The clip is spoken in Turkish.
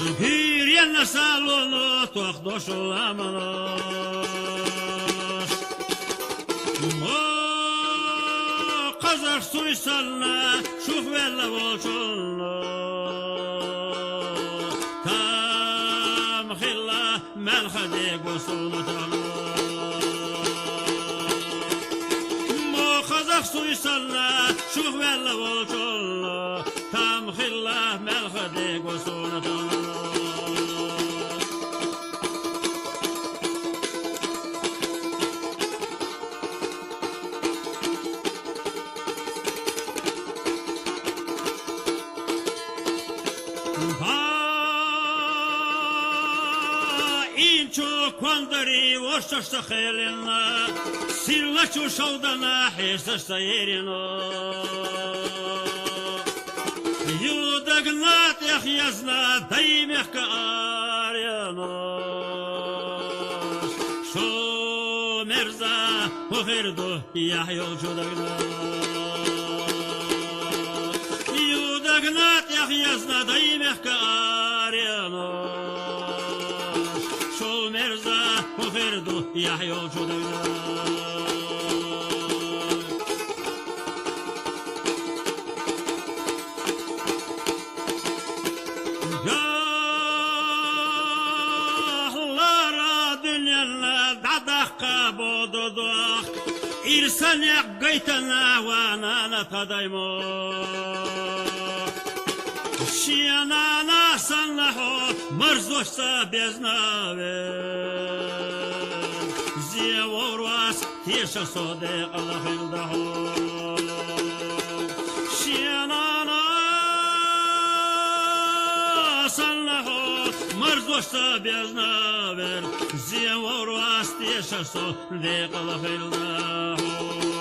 Hürriyen salonu tokdoşu amanos. O kazak suysalna şufvelle bolçunlu. Tam xilla melxadi gosunu tanı. O kazak suysalna şufvelle bolçunlu. Tam xilla melxadi gosunu tanı. Incho quandari vostra helena silla chu shaudana hesta yerino yudagnat yahyazna daimehka ariano sho merza hoherdo yahyo judagna yudagnat yahyazna daimehka ariano Ferdo Yahyo Jodagna Yahlara dünyana dadakka bododak İrsan yakgaytana vanana tadaymo Şiyanana sanlaho marzoşsa beznave Zievorvas tiesha sode Allahildaho Şiyanana sanlaho marzoşsa beznave Zievorvas tiesha sode Allahildaho